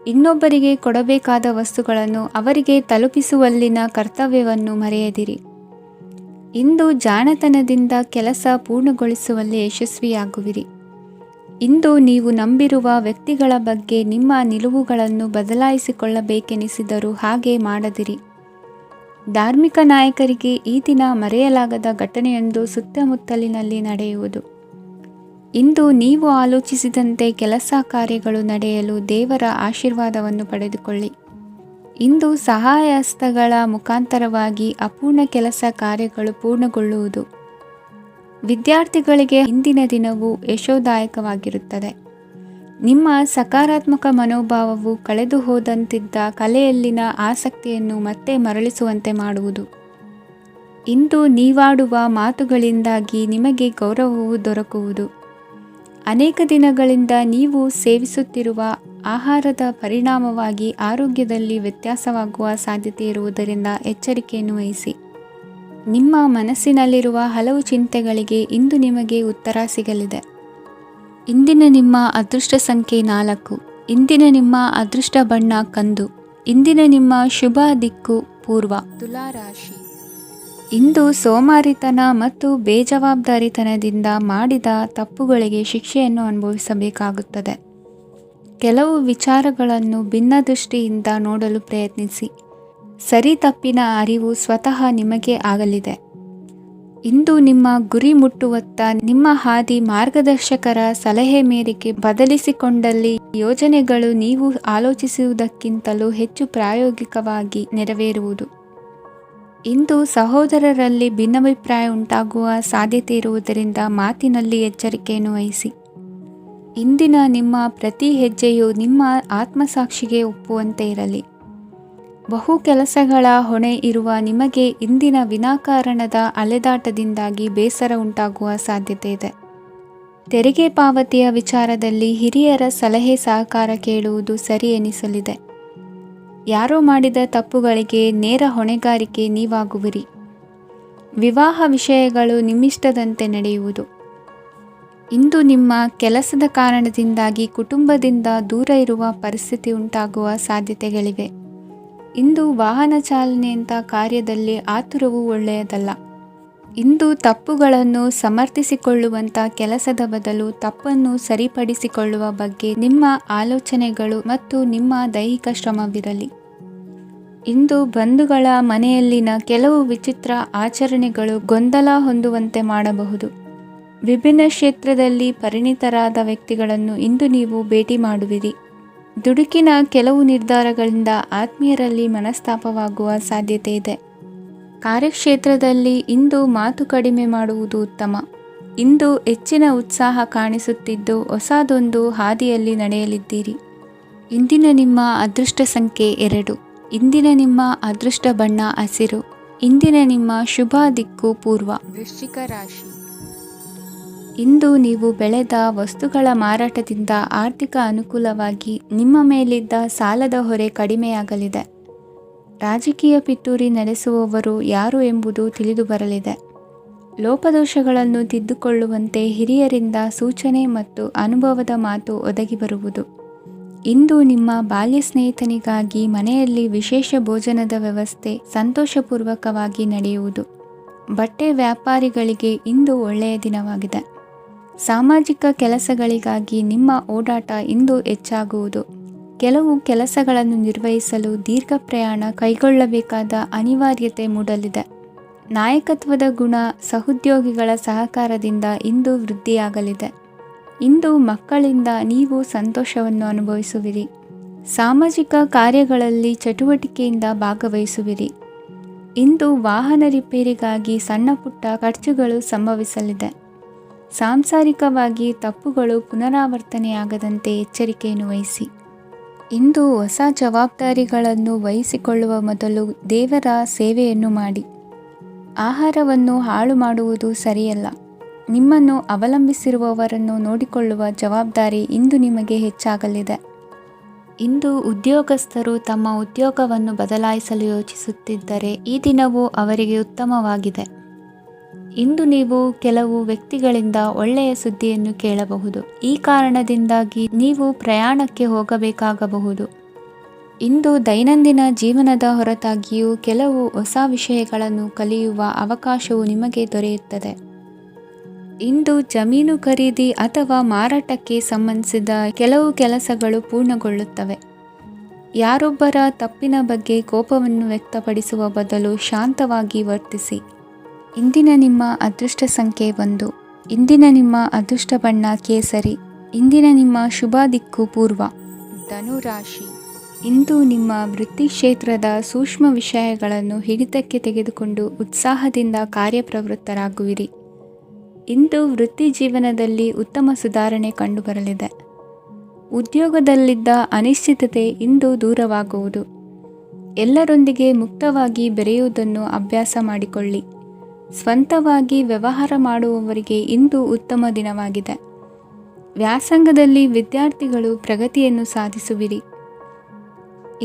ಇನ್ನೊಬ್ಬರಿಗೆ ಕೊಡಬೇಕಾದ ವಸ್ತುಗಳನ್ನು ಅವರಿಗೆ ತಲುಪಿಸುವಲ್ಲಿನ ಕರ್ತವ್ಯವನ್ನು ಮರೆಯದಿರಿ. ಇಂದು ಜಾಣತನದಿಂದ ಕೆಲಸ ಪೂರ್ಣಗೊಳಿಸುವಲ್ಲಿ ಯಶಸ್ವಿಯಾಗುವಿರಿ. ಇಂದು ನೀವು ನಂಬಿರುವ ವ್ಯಕ್ತಿಗಳ ಬಗ್ಗೆ ನಿಮ್ಮ ನಿಲುವುಗಳನ್ನು ಬದಲಾಯಿಸಿಕೊಳ್ಳಬೇಕೆನಿಸಿದರೂ ಹಾಗೆ ಮಾಡದಿರಿ. ಧಾರ್ಮಿಕ ನಾಯಕರಿಗೆ ಈ ದಿನ ಮರೆಯಲಾಗದ ಘಟನೆಯೊಂದು ಸುತ್ತಮುತ್ತಲಿನಲ್ಲಿ ನಡೆಯುವುದು. ಇಂದು ನೀವು ಆಲೋಚಿಸಿದಂತೆ ಕೆಲಸ ಕಾರ್ಯಗಳು ನಡೆಯಲು ದೇವರ ಆಶೀರ್ವಾದವನ್ನು ಪಡೆದುಕೊಳ್ಳಿ. ಇಂದು ಸಹಾಯ ಹಸ್ತಗಳ ಮುಖಾಂತರವಾಗಿ ಅಪೂರ್ಣ ಕೆಲಸ ಕಾರ್ಯಗಳು ಪೂರ್ಣಗೊಳ್ಳುವುದು. ವಿದ್ಯಾರ್ಥಿಗಳಿಗೆ ಇಂದಿನ ದಿನವು ಯಶೋದಾಯಕವಾಗಿರುತ್ತದೆ. ನಿಮ್ಮ ಸಕಾರಾತ್ಮಕ ಮನೋಭಾವವು ಕಳೆದು ಹೋದಂತಿದ್ದ ಕಲೆಯಲ್ಲಿನ ಆಸಕ್ತಿಯನ್ನು ಮತ್ತೆ ಮರಳಿಸುವಂತೆ ಮಾಡುವುದು. ಇಂದು ನೀವಾಡುವ ಮಾತುಗಳಿಂದಾಗಿ ನಿಮಗೆ ಗೌರವವು ದೊರಕುವುದು. ಅನೇಕ ದಿನಗಳಿಂದ ನೀವು ಸೇವಿಸುತ್ತಿರುವ ಆಹಾರದ ಪರಿಣಾಮವಾಗಿ ಆರೋಗ್ಯದಲ್ಲಿ ವ್ಯತ್ಯಾಸವಾಗುವ ಸಾಧ್ಯತೆ ಇರುವುದರಿಂದ ಎಚ್ಚರಿಕೆಯನ್ನು ವಹಿಸಿ. ನಿಮ್ಮ ಮನಸ್ಸಿನಲ್ಲಿರುವ ಹಲವು ಚಿಂತೆಗಳಿಗೆ ಇಂದು ನಿಮಗೆ ಉತ್ತರ ಸಿಗಲಿದೆ. ಇಂದಿನ ನಿಮ್ಮ ಅದೃಷ್ಟ ಸಂಖ್ಯೆ 4. ಇಂದಿನ ನಿಮ್ಮ ಅದೃಷ್ಟ ಬಣ್ಣ ಕಂದು. ಇಂದಿನ ನಿಮ್ಮ ಶುಭ ದಿಕ್ಕು ಪೂರ್ವ. ತುಲಾ ರಾಶಿ. ಇಂದು ಸೋಮಾರಿತನ ಮತ್ತು ಬೇಜವಾಬ್ದಾರಿತನದಿಂದ ಮಾಡಿದ ತಪ್ಪುಗಳಿಗೆ ಶಿಕ್ಷೆಯನ್ನು ಅನುಭವಿಸಬೇಕಾಗುತ್ತದೆ. ಕೆಲವು ವಿಚಾರಗಳನ್ನು ಭಿನ್ನ ದೃಷ್ಟಿಯಿಂದ ನೋಡಲು ಪ್ರಯತ್ನಿಸಿ. ಸರಿ ತಪ್ಪಿನ ಅರಿವು ಸ್ವತಃ ನಿಮಗೆ ಆಗಲಿದೆ. ಇಂದು ನಿಮ್ಮ ಗುರಿ ಮುಟ್ಟುವತ್ತ ನಿಮ್ಮ ಹಾದಿ ಮಾರ್ಗದರ್ಶಕರ ಸಲಹೆ ಮೇರೆಗೆ ಬದಲಿಸಿಕೊಂಡಲ್ಲಿ ಯೋಜನೆಗಳು ನೀವು ಆಲೋಚಿಸುವುದಕ್ಕಿಂತಲೂ ಹೆಚ್ಚು ಪ್ರಾಯೋಗಿಕವಾಗಿ ನೆರವೇರುವುದು. ಇಂದು ಸಹೋದರರಲ್ಲಿ ಭಿನ್ನಾಭಿಪ್ರಾಯ ಉಂಟಾಗುವ ಸಾಧ್ಯತೆ ಇರುವುದರಿಂದ ಮಾತಿನಲ್ಲಿ ಎಚ್ಚರಿಕೆಯನ್ನು ವಹಿಸಿ. ಇಂದಿನ ನಿಮ್ಮ ಪ್ರತಿ ಹೆಜ್ಜೆಯು ನಿಮ್ಮ ಆತ್ಮಸಾಕ್ಷಿಗೆ ಒಪ್ಪುವಂತೆ ಇರಲಿ. ಬಹು ಕೆಲಸಗಳ ಹೊಣೆ ಇರುವ ನಿಮಗೆ ಇಂದಿನ ವಿನಾಕಾರಣದ ಅಲೆದಾಟದಿಂದಾಗಿ ಬೇಸರ ಉಂಟಾಗುವ ಸಾಧ್ಯತೆ ಇದೆ. ತೆರಿಗೆ ಪಾವತಿಯ ವಿಚಾರದಲ್ಲಿ ಹಿರಿಯರ ಸಲಹೆ ಸಹಕಾರ ಕೇಳುವುದು ಸರಿ ಎನಿಸಲಿದೆ. ಯಾರೋ ಮಾಡಿದ ತಪ್ಪುಗಳಿಗೆ ನೇರ ಹೊಣೆಗಾರಿಕೆ ನೀವಾಗುವಿರಿ. ವಿವಾಹ ವಿಷಯಗಳು ನಿಮ್ಮಿಷ್ಟದಂತೆ ನಡೆಯುವುದು. ಇಂದು ನಿಮ್ಮ ಕೆಲಸದ ಕಾರಣದಿಂದಾಗಿ ಕುಟುಂಬದಿಂದ ದೂರ ಇರುವ ಪರಿಸ್ಥಿತಿ ಉಂಟಾಗುವ ಸಾಧ್ಯತೆಗಳಿವೆ. ಇಂದು ವಾಹನ ಚಾಲನೆಯಂಥ ಕಾರ್ಯದಲ್ಲಿ ಆತುರವು ಒಳ್ಳೆಯದಲ್ಲ. ಇಂದು ತಪ್ಪುಗಳನ್ನು ಸಮರ್ಥಿಸಿಕೊಳ್ಳುವಂಥ ಕೆಲಸದ ಬದಲು ತಪ್ಪನ್ನು ಸರಿಪಡಿಸಿಕೊಳ್ಳುವ ಬಗ್ಗೆ ನಿಮ್ಮ ಆಲೋಚನೆಗಳು ಮತ್ತು ನಿಮ್ಮ ದೈಹಿಕ ಶ್ರಮವಿರಲಿ. ಇಂದು ಬಂಧುಗಳ ಮನೆಯಲ್ಲಿನ ಕೆಲವು ವಿಚಿತ್ರ ಆಚರಣೆಗಳು ಗೊಂದಲ ಹೊಂದುವಂತೆ ಮಾಡಬಹುದು. ವಿಭಿನ್ನ ಕ್ಷೇತ್ರದಲ್ಲಿ ಪರಿಣಿತರಾದ ವ್ಯಕ್ತಿಗಳನ್ನು ಇಂದು ನೀವು ಭೇಟಿ ಮಾಡುವಿರಿ. ದುಡುಕಿನ ಕೆಲವು ನಿರ್ಧಾರಗಳಿಂದ ಆತ್ಮೀಯರಲ್ಲಿ ಮನಸ್ತಾಪವಾಗುವ ಸಾಧ್ಯತೆ ಇದೆ. ಕಾರ್ಯಕ್ಷೇತ್ರದಲ್ಲಿ ಇಂದು ಮಾತು ಕಡಿಮೆ ಮಾಡುವುದು ಉತ್ತಮ. ಇಂದು ಹೆಚ್ಚಿನ ಉತ್ಸಾಹ ಕಾಣಿಸುತ್ತಿದ್ದು ಹೊಸದೊಂದು ಹಾದಿಯಲ್ಲಿ ನಡೆಯಲಿದ್ದೀರಿ. ಇಂದಿನ ನಿಮ್ಮ ಅದೃಷ್ಟ ಸಂಖ್ಯೆ 2. ಇಂದಿನ ನಿಮ್ಮ ಅದೃಷ್ಟ ಬಣ್ಣ ಹಸಿರು. ಇಂದಿನ ನಿಮ್ಮ ಶುಭ ದಿಕ್ಕು ಪೂರ್ವ. ವೃಶ್ಚಿಕ ರಾಶಿ. ಇಂದು ನೀವು ಬೆಳೆದ ವಸ್ತುಗಳ ಮಾರಾಟದಿಂದ ಆರ್ಥಿಕ ಅನುಕೂಲವಾಗಿ ನಿಮ್ಮ ಮೇಲಿದ್ದ ಸಾಲದ ಹೊರೆ ಕಡಿಮೆಯಾಗಲಿದೆ. ರಾಜಕೀಯ ಪಿತೂರಿ ನಡೆಸುವವರು ಯಾರು ಎಂಬುದು ತಿಳಿದು ಬರಲಿದೆ. ಲೋಪದೋಷಗಳನ್ನು ತಿದ್ದುಕೊಳ್ಳುವಂತೆ ಹಿರಿಯರಿಂದ ಸೂಚನೆ ಮತ್ತು ಅನುಭವದ ಮಾತು ಒದಗಿ ಬರುವುದು. ಇಂದು ನಿಮ್ಮ ಬಾಲ್ಯ ಸ್ನೇಹಿತನಿಗಾಗಿ ಮನೆಯಲ್ಲಿ ವಿಶೇಷ ಭೋಜನದ ವ್ಯವಸ್ಥೆ ಸಂತೋಷಪೂರ್ವಕವಾಗಿ ನಡೆಯುವುದು. ಬಟ್ಟೆ ವ್ಯಾಪಾರಿಗಳಿಗೆ ಇಂದು ಒಳ್ಳೆಯ ದಿನವಾಗಿದೆ. ಸಾಮಾಜಿಕ ಕೆಲಸಗಳಿಗಾಗಿ ನಿಮ್ಮ ಓಡಾಟ ಇಂದು ಹೆಚ್ಚಾಗುವುದು. ಕೆಲವು ಕೆಲಸಗಳನ್ನು ನಿರ್ವಹಿಸಲು ದೀರ್ಘ ಪ್ರಯಾಣ ಕೈಗೊಳ್ಳಬೇಕಾದ ಅನಿವಾರ್ಯತೆ ಮೂಡಲಿದೆ. ನಾಯಕತ್ವದ ಗುಣ ಸಹೋದ್ಯೋಗಿಗಳ ಸಹಕಾರದಿಂದ ಇಂದು ವೃದ್ಧಿಯಾಗಲಿದೆ. ಇಂದು ಮಕ್ಕಳಿಂದ ನೀವು ಸಂತೋಷವನ್ನು ಅನುಭವಿಸುವಿರಿ. ಸಾಮಾಜಿಕ ಕಾರ್ಯಗಳಲ್ಲಿ ಚಟುವಟಿಕೆಯಿಂದ ಭಾಗವಹಿಸುವಿರಿ. ಇಂದು ವಾಹನ ರಿಪೇರಿಗಾಗಿ ಸಣ್ಣ ಪುಟ್ಟ ಖರ್ಚುಗಳು ಸಂಭವಿಸಲಿದೆ. ಸಾಂಸಾರಿಕವಾಗಿ ತಪ್ಪುಗಳು ಪುನರಾವರ್ತನೆಯಾಗದಂತೆ ಎಚ್ಚರಿಕೆಯನ್ನು ವಹಿಸಿ. ಇಂದು ಹೊಸ ಜವಾಬ್ದಾರಿಗಳನ್ನು ವಹಿಸಿಕೊಳ್ಳುವ ಮೊದಲು ದೇವರ ಸೇವೆಯನ್ನು ಮಾಡಿ. ಆಹಾರವನ್ನು ಹಾಳು ಮಾಡುವುದು ಸರಿಯಲ್ಲ. ನಿಮ್ಮನ್ನು ಅವಲಂಬಿಸಿರುವವರನ್ನು ನೋಡಿಕೊಳ್ಳುವ ಜವಾಬ್ದಾರಿ ಇಂದು ನಿಮಗೆ ಹೆಚ್ಚಾಗಲಿದೆ. ಇಂದು ಉದ್ಯೋಗಸ್ಥರು ತಮ್ಮ ಉದ್ಯೋಗವನ್ನು ಬದಲಾಯಿಸಲು ಯೋಚಿಸುತ್ತಿದ್ದರೆ ಈ ದಿನವೂ ಅವರಿಗೆ ಉತ್ತಮವಾಗಿದೆ. ಇಂದು ನೀವು ಕೆಲವು ವ್ಯಕ್ತಿಗಳಿಂದ ಒಳ್ಳೆಯ ಸುದ್ದಿಯನ್ನು ಕೇಳಬಹುದು. ಈ ಕಾರಣದಿಂದಾಗಿ ನೀವು ಪ್ರಯಾಣಕ್ಕೆ ಹೋಗಬೇಕಾಗಬಹುದು. ಇಂದು ದೈನಂದಿನ ಜೀವನದ ಹೊರತಾಗಿಯೂ ಕೆಲವು ಹೊಸ ವಿಷಯಗಳನ್ನು ಕಲಿಯುವ ಅವಕಾಶವು ನಿಮಗೆ ದೊರೆಯುತ್ತದೆ. ಇಂದು ಜಮೀನು ಖರೀದಿ ಅಥವಾ ಮಾರಾಟಕ್ಕೆ ಸಂಬಂಧಿಸಿದ ಕೆಲವು ಕೆಲಸಗಳು ಪೂರ್ಣಗೊಳ್ಳುತ್ತವೆ. ಯಾರೊಬ್ಬರ ತಪ್ಪಿನ ಬಗ್ಗೆ ಕೋಪವನ್ನು ವ್ಯಕ್ತಪಡಿಸುವ ಬದಲು ಶಾಂತವಾಗಿ ವರ್ತಿಸಿ. ಇಂದಿನ ನಿಮ್ಮ ಅದೃಷ್ಟ ಸಂಖ್ಯೆ 1. ಇಂದಿನ ನಿಮ್ಮ ಅದೃಷ್ಟ ಬಣ್ಣ ಕೇಸರಿ. ಇಂದಿನ ನಿಮ್ಮ ಶುಭ ದಿಕ್ಕು ಪೂರ್ವ. ಧನುರಾಶಿ. ಇಂದು ನಿಮ್ಮ ವೃತ್ತಿ ಕ್ಷೇತ್ರದ ಸೂಕ್ಷ್ಮ ವಿಷಯಗಳನ್ನು ಹಿಡಿತಕ್ಕೆ ತೆಗೆದುಕೊಂಡು ಉತ್ಸಾಹದಿಂದ ಕಾರ್ಯಪ್ರವೃತ್ತರಾಗುವಿರಿ. ಇಂದು ವೃತ್ತಿ ಜೀವನದಲ್ಲಿ ಉತ್ತಮ ಸುಧಾರಣೆ ಕಂಡುಬರಲಿದೆ. ಉದ್ಯೋಗದಲ್ಲಿದ್ದ ಅನಿಶ್ಚಿತತೆ ಇಂದು ದೂರವಾಗುವುದು. ಎಲ್ಲರೊಂದಿಗೆ ಮುಕ್ತವಾಗಿ ಬೆರೆಯುವುದನ್ನು ಅಭ್ಯಾಸ ಮಾಡಿಕೊಳ್ಳಿ. ಸ್ವಂತವಾಗಿ ವ್ಯವಹಾರ ಮಾಡುವವರಿಗೆ ಇಂದು ಉತ್ತಮ ದಿನವಾಗಿದೆ. ವ್ಯಾಸಂಗದಲ್ಲಿ ವಿದ್ಯಾರ್ಥಿಗಳು ಪ್ರಗತಿಯನ್ನು ಸಾಧಿಸುವಿರಿ.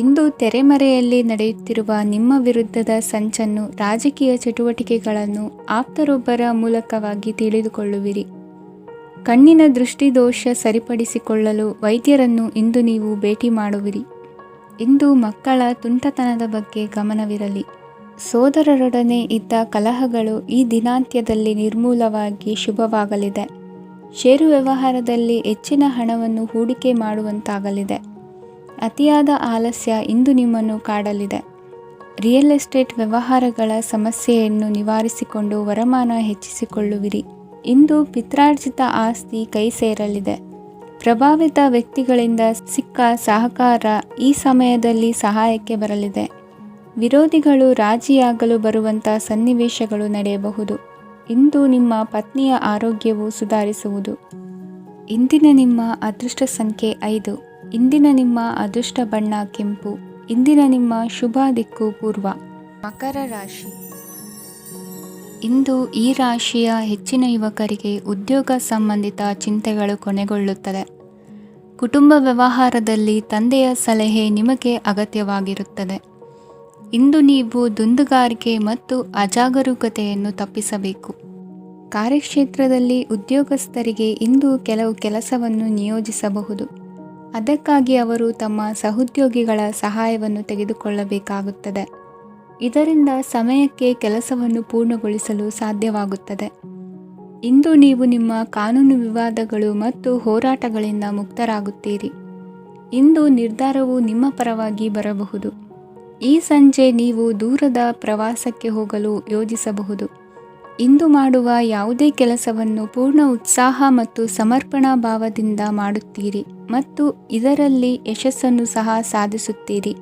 ಇಂದು ತೆರೆಮರೆಯಲ್ಲಿ ನಡೆಯುತ್ತಿರುವ ನಿಮ್ಮ ವಿರುದ್ಧದ ಸಂಚನ್ನು, ರಾಜಕೀಯ ಚಟುವಟಿಕೆಗಳನ್ನು ಆಪ್ತರೊಬ್ಬರ ಮೂಲಕವಾಗಿ ತಿಳಿದುಕೊಳ್ಳುವಿರಿ. ಕಣ್ಣಿನ ದೃಷ್ಟಿದೋಷ ಸರಿಪಡಿಸಿಕೊಳ್ಳಲು ವೈದ್ಯರನ್ನು ಇಂದು ನೀವು ಭೇಟಿ ಮಾಡುವಿರಿ. ಇಂದು ಮಕ್ಕಳ ತುಂಟತನದ ಬಗ್ಗೆ ಗಮನವಿರಲಿ. ಸೋದರರೊಡನೆ ಇದ್ದ ಕಲಹಗಳು ಈ ದಿನಾಂತ್ಯದಲ್ಲಿ ನಿರ್ಮೂಲವಾಗಿ ಶುಭವಾಗಲಿದೆ. ಷೇರು ವ್ಯವಹಾರದಲ್ಲಿ ಹೆಚ್ಚಿನ ಹಣವನ್ನು ಹೂಡಿಕೆ ಮಾಡುವಂತಾಗಲಿದೆ. ಅತಿಯಾದ ಆಲಸ್ಯ ಇಂದು ನಿಮ್ಮನ್ನು ಕಾಡಲಿದೆ. ರಿಯಲ್ ಎಸ್ಟೇಟ್ ವ್ಯವಹಾರಗಳ ಸಮಸ್ಯೆಯನ್ನು ನಿವಾರಿಸಿಕೊಂಡು ವರಮಾನ ಹೆಚ್ಚಿಸಿಕೊಳ್ಳುವಿರಿ. ಇಂದು ಪಿತ್ರಾರ್ಜಿತ ಆಸ್ತಿ ಕೈ ಸೇರಲಿದೆ. ಪ್ರಭಾವಿತ ವ್ಯಕ್ತಿಗಳಿಂದ ಸಿಕ್ಕ ಸಹಕಾರ ಈ ಸಮಯದಲ್ಲಿ ಸಹಾಯಕ್ಕೆ ಬರಲಿದೆ. ವಿರೋಧಿಗಳು ರಾಜಿಯಾಗಲು ಬರುವಂಥ ಸನ್ನಿವೇಶಗಳು ನಡೆಯಬಹುದು. ಇಂದು ನಿಮ್ಮ ಪತ್ನಿಯ ಆರೋಗ್ಯವು ಸುಧಾರಿಸುವುದು. ಇಂದಿನ ನಿಮ್ಮ ಅದೃಷ್ಟ ಸಂಖ್ಯೆ 5. ಇಂದಿನ ನಿಮ್ಮ ಅದೃಷ್ಟ ಬಣ್ಣ ಕೆಂಪು. ಇಂದಿನ ನಿಮ್ಮ ಶುಭ ದಿಕ್ಕು ಪೂರ್ವ. ಮಕರ ರಾಶಿ. ಇಂದು ಈ ರಾಶಿಯ ಹೆಚ್ಚಿನ ಯುವಕರಿಗೆ ಉದ್ಯೋಗ ಸಂಬಂಧಿತ ಚಿಂತೆಗಳು ಕೊನೆಗೊಳ್ಳುತ್ತದೆ. ಕುಟುಂಬ ವ್ಯವಹಾರದಲ್ಲಿ ತಂದೆಯ ಸಲಹೆ ನಿಮಗೆ ಅಗತ್ಯವಾಗಿರುತ್ತದೆ. ಇಂದು ನೀವು ದುಂದುಗಾರಿಕೆ ಮತ್ತು ಅಜಾಗರೂಕತೆಯನ್ನು ತಪ್ಪಿಸಬೇಕು. ಕಾರ್ಯಕ್ಷೇತ್ರದಲ್ಲಿ ಉದ್ಯೋಗಸ್ಥರಿಗೆ ಇಂದು ಕೆಲವು ಕೆಲಸವನ್ನು ನಿಯೋಜಿಸಬಹುದು. ಅದಕ್ಕಾಗಿ ಅವರು ತಮ್ಮ ಸಹೋದ್ಯೋಗಿಗಳ ಸಹಾಯವನ್ನು ತೆಗೆದುಕೊಳ್ಳಬೇಕಾಗುತ್ತದೆ. ಇದರಿಂದ ಸಮಯಕ್ಕೆ ಕೆಲಸವನ್ನು ಪೂರ್ಣಗೊಳಿಸಲು ಸಾಧ್ಯವಾಗುತ್ತದೆ. ಇಂದು ನೀವು ನಿಮ್ಮ ಕಾನೂನು ವಿವಾದಗಳು ಮತ್ತು ಹೋರಾಟಗಳಿಂದ ಮುಕ್ತರಾಗುತ್ತೀರಿ. ಇಂದು ನಿರ್ಧಾರವು ನಿಮ್ಮ ಪರವಾಗಿ ಬರಬಹುದು. ಈ ಸಂಜೆ ನೀವು ದೂರದ ಪ್ರವಾಸಕ್ಕೆ ಹೋಗಲು ಯೋಜಿಸಬಹುದು. ಇಂದು ಮಾಡುವ ಯಾವುದೇ ಕೆಲಸವನ್ನು ಪೂರ್ಣ ಉತ್ಸಾಹ ಮತ್ತು ಸಮರ್ಪಣಾ ಭಾವದಿಂದ ಮಾಡುತ್ತೀರಿ ಮತ್ತು ಇದರಲ್ಲಿ ಯಶಸ್ಸನ್ನು ಸಹ ಸಾಧಿಸುತ್ತೀರಿ.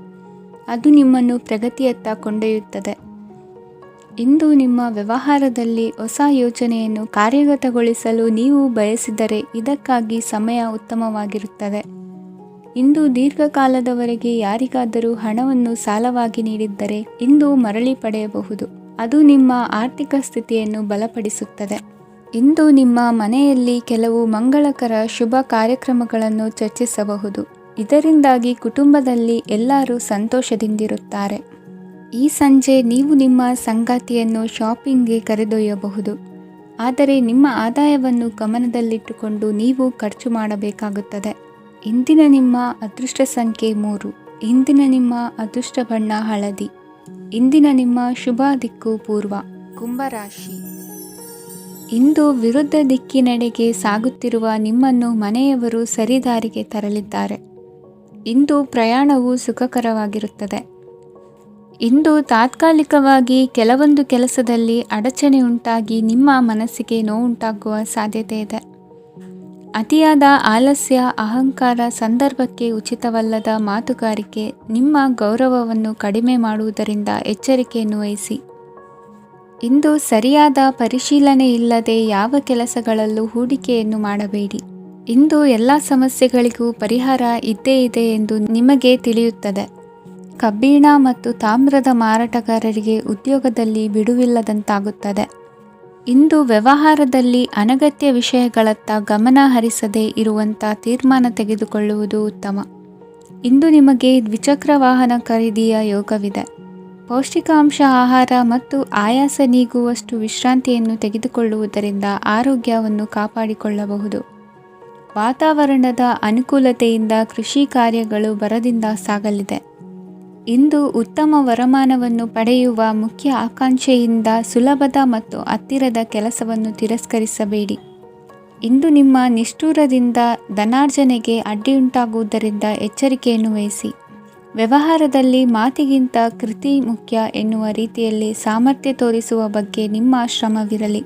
ಅದು ನಿಮ್ಮನ್ನು ಪ್ರಗತಿಯತ್ತ ಕೊಂಡೊಯ್ಯುತ್ತದೆ. ಇಂದು ನಿಮ್ಮ ವ್ಯವಹಾರದಲ್ಲಿ ಹೊಸ ಯೋಜನೆಯನ್ನು ಕಾರ್ಯಗತಗೊಳಿಸಲು ನೀವು ಬಯಸಿದರೆ ಇದಕ್ಕಾಗಿ ಸಮಯ ಉತ್ತಮವಾಗಿರುತ್ತದೆ. ಇಂದು ದೀರ್ಘಕಾಲದವರೆಗೆ ಯಾರಿಗಾದರೂ ಹಣವನ್ನು ಸಾಲವಾಗಿ ನೀಡಿದ್ದರೆ ಇಂದು ಮರಳಿ ಪಡೆಯಬಹುದು. ಅದು ನಿಮ್ಮ ಆರ್ಥಿಕ ಸ್ಥಿತಿಯನ್ನು ಬಲಪಡಿಸುತ್ತದೆ. ಇಂದು ನಿಮ್ಮ ಮನೆಯಲ್ಲಿ ಕೆಲವು ಮಂಗಳಕರ ಶುಭ ಕಾರ್ಯಕ್ರಮಗಳನ್ನು ಚರ್ಚಿಸಬಹುದು. ಇದರಿಂದಾಗಿ ಕುಟುಂಬದಲ್ಲಿ ಎಲ್ಲರೂ ಸಂತೋಷದಿಂದಿರುತ್ತಾರೆ. ಈ ಸಂಜೆ ನೀವು ನಿಮ್ಮ ಸಂಗಾತಿಯನ್ನು ಶಾಪಿಂಗ್ಗೆ ಕರೆದೊಯ್ಯಬಹುದು. ಆದರೆ ನಿಮ್ಮ ಆದಾಯವನ್ನು ಗಮನದಲ್ಲಿಟ್ಟುಕೊಂಡು ನೀವು ಖರ್ಚು ಮಾಡಬೇಕಾಗುತ್ತದೆ. ಇಂದಿನ ನಿಮ್ಮ ಅದೃಷ್ಟ ಸಂಖ್ಯೆ 3. ಇಂದಿನ ನಿಮ್ಮ ಅದೃಷ್ಟ ಬಣ್ಣ ಹಳದಿ. ಇಂದಿನ ನಿಮ್ಮ ಶುಭ ದಿಕ್ಕು ಪೂರ್ವ. ಕುಂಭರಾಶಿ. ಇಂದು ವಿರುದ್ಧ ದಿಕ್ಕಿನೆಡೆಗೆ ಸಾಗುತ್ತಿರುವ ನಿಮ್ಮನ್ನು ಮನೆಯವರು ಸರಿದಾರಿಗೆ ತರಲಿದ್ದಾರೆ. ಇಂದು ಪ್ರಯಾಣವು ಸುಖಕರವಾಗಿರುತ್ತದೆ. ಇಂದು ತಾತ್ಕಾಲಿಕವಾಗಿ ಕೆಲವೊಂದು ಕೆಲಸದಲ್ಲಿ ಅಡಚಣೆ ಉಂಟಾಗಿ ನಿಮ್ಮ ಮನಸ್ಸಿಗೆ ನೋವುಂಟಾಗುವ ಸಾಧ್ಯತೆ ಇದೆ. ಅತಿಯಾದ ಆಲಸ್ಯ, ಅಹಂಕಾರ, ಸಂದರ್ಭಕ್ಕೆ ಉಚಿತವಲ್ಲದ ಮಾತುಗಾರಿಕೆ ನಿಮ್ಮ ಗೌರವವನ್ನು ಕಡಿಮೆ ಮಾಡುವುದರಿಂದ ಎಚ್ಚರಿಕೆಯನ್ನು ವಹಿಸಿ. ಇಂದು ಸರಿಯಾದ ಪರಿಶೀಲನೆ ಇಲ್ಲದೆ ಯಾವ ಕೆಲಸಗಳಲ್ಲೂ ಹೂಡಿಕೆಯನ್ನು ಮಾಡಬೇಡಿ. ಇಂದು ಎಲ್ಲ ಸಮಸ್ಯೆಗಳಿಗೂ ಪರಿಹಾರ ಇದ್ದೇ ಇದೆ ಎಂದು ನಿಮಗೆ ತಿಳಿಯುತ್ತದೆ. ಕಬ್ಬಿಣ ಮತ್ತು ತಾಮ್ರದ ಮಾರಾಟಗಾರರಿಗೆ ಉದ್ಯೋಗದಲ್ಲಿ ಬಿಡುವಿಲ್ಲದಂತಾಗುತ್ತದೆ. ಇಂದು ವ್ಯವಹಾರದಲ್ಲಿ ಅನಗತ್ಯ ವಿಷಯಗಳತ್ತ ಗಮನ ಹರಿಸದೇ ಇರುವಂಥ ತೀರ್ಮಾನ ತೆಗೆದುಕೊಳ್ಳುವುದು ಉತ್ತಮ. ಇಂದು ನಿಮಗೆ ದ್ವಿಚಕ್ರ ವಾಹನ ಖರೀದಿಯ ಯೋಗವಿದೆ. ಪೌಷ್ಟಿಕಾಂಶ ಆಹಾರ ಮತ್ತು ಆಯಾಸ ನೀಗುವಷ್ಟು ವಿಶ್ರಾಂತಿಯನ್ನು ತೆಗೆದುಕೊಳ್ಳುವುದರಿಂದ ಆರೋಗ್ಯವನ್ನು ಕಾಪಾಡಿಕೊಳ್ಳಬಹುದು. ವಾತಾವರಣದ ಅನುಕೂಲತೆಯಿಂದ ಕೃಷಿ ಕಾರ್ಯಗಳು ಭರದಿಂದ ಸಾಗಲಿದೆ. ಇಂದು ಉತ್ತಮ ವರಮಾನವನ್ನು ಪಡೆಯುವ ಮುಖ್ಯ ಆಕಾಂಕ್ಷೆಯಿಂದ ಸುಲಭದ ಮತ್ತು ಹತ್ತಿರದ ಕೆಲಸವನ್ನು ತಿರಸ್ಕರಿಸಬೇಡಿ. ಇಂದು ನಿಮ್ಮ ನಿಷ್ಠುರದಿಂದ ಧನಾರ್ಜನೆಗೆ ಅಡ್ಡಿಯುಂಟಾಗುವುದರಿಂದ ಎಚ್ಚರಿಕೆಯನ್ನು ವಹಿಸಿ. ವ್ಯವಹಾರದಲ್ಲಿ ಮಾತಿಗಿಂತ ಕೃತಿ ಮುಖ್ಯ ಎನ್ನುವ ರೀತಿಯಲ್ಲಿ ಸಾಮರ್ಥ್ಯ ತೋರಿಸುವ ಬಗ್ಗೆ ನಿಮ್ಮ ಶ್ರಮವಿರಲಿ.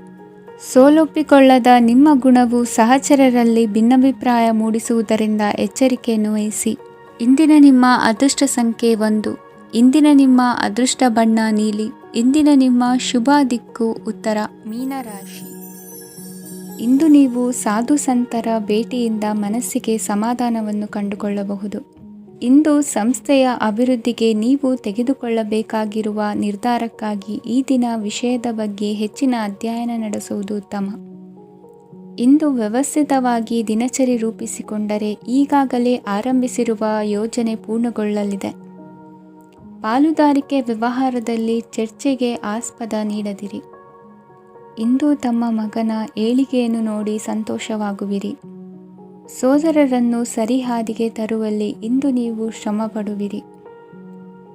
ಸೋಲೊಪ್ಪಿಕೊಳ್ಳದ ನಿಮ್ಮ ಗುಣವು ಸಹಚರರಲ್ಲಿ ಭಿನ್ನಾಭಿಪ್ರಾಯ ಮೂಡಿಸುವುದರಿಂದ ಎಚ್ಚರಿಕೆಯನ್ನು ವಹಿಸಿ. ಇಂದಿನ ನಿಮ್ಮ ಅದೃಷ್ಟ ಸಂಖ್ಯೆ 1. ಇಂದಿನ ನಿಮ್ಮ ಅದೃಷ್ಟ ಬಣ್ಣ ನೀಲಿ. ಇಂದಿನ ನಿಮ್ಮ ಶುಭ ದಿಕ್ಕು ಉತ್ತರ, ಮೀನರಾಶಿ. ಇಂದು ನೀವು ಸಾಧು ಸಂತರ ಭೇಟಿಯಿಂದ ಮನಸ್ಸಿಗೆ ಸಮಾಧಾನವನ್ನು ಕಂಡುಕೊಳ್ಳಬಹುದು. ಇಂದು ಸಂಸ್ಥೆಯ ಅಭಿವೃದ್ಧಿಗೆ ನೀವು ತೆಗೆದುಕೊಳ್ಳಬೇಕಾಗಿರುವ ನಿರ್ಧಾರಕ್ಕಾಗಿ ಈ ದಿನ ವಿಷಯದ ಬಗ್ಗೆ ಹೆಚ್ಚಿನ ಅಧ್ಯಯನ ನಡೆಸುವುದು ಉತ್ತಮ. ಇಂದು ವ್ಯವಸ್ಥಿತವಾಗಿ ದಿನಚರಿ ರೂಪಿಸಿಕೊಂಡರೆ ಈಗಾಗಲೇ ಆರಂಭಿಸಿರುವ ಯೋಜನೆ ಪೂರ್ಣಗೊಳ್ಳಲಿದೆ. ಪಾಲುದಾರಿಕೆ ವ್ಯವಹಾರದಲ್ಲಿ ಚರ್ಚೆಗೆ ಆಸ್ಪದ ನೀಡದಿರಿ. ಇಂದು ತಮ್ಮ ಮಗನ ಏಳಿಗೆಯನ್ನು ನೋಡಿ ಸಂತೋಷವಾಗುವಿರಿ. ಸೋದರರನ್ನು ಸರಿಹಾದಿಗೆ ತರುವಲ್ಲಿ ಇಂದು ನೀವು ಶ್ರಮಪಡುವಿರಿ.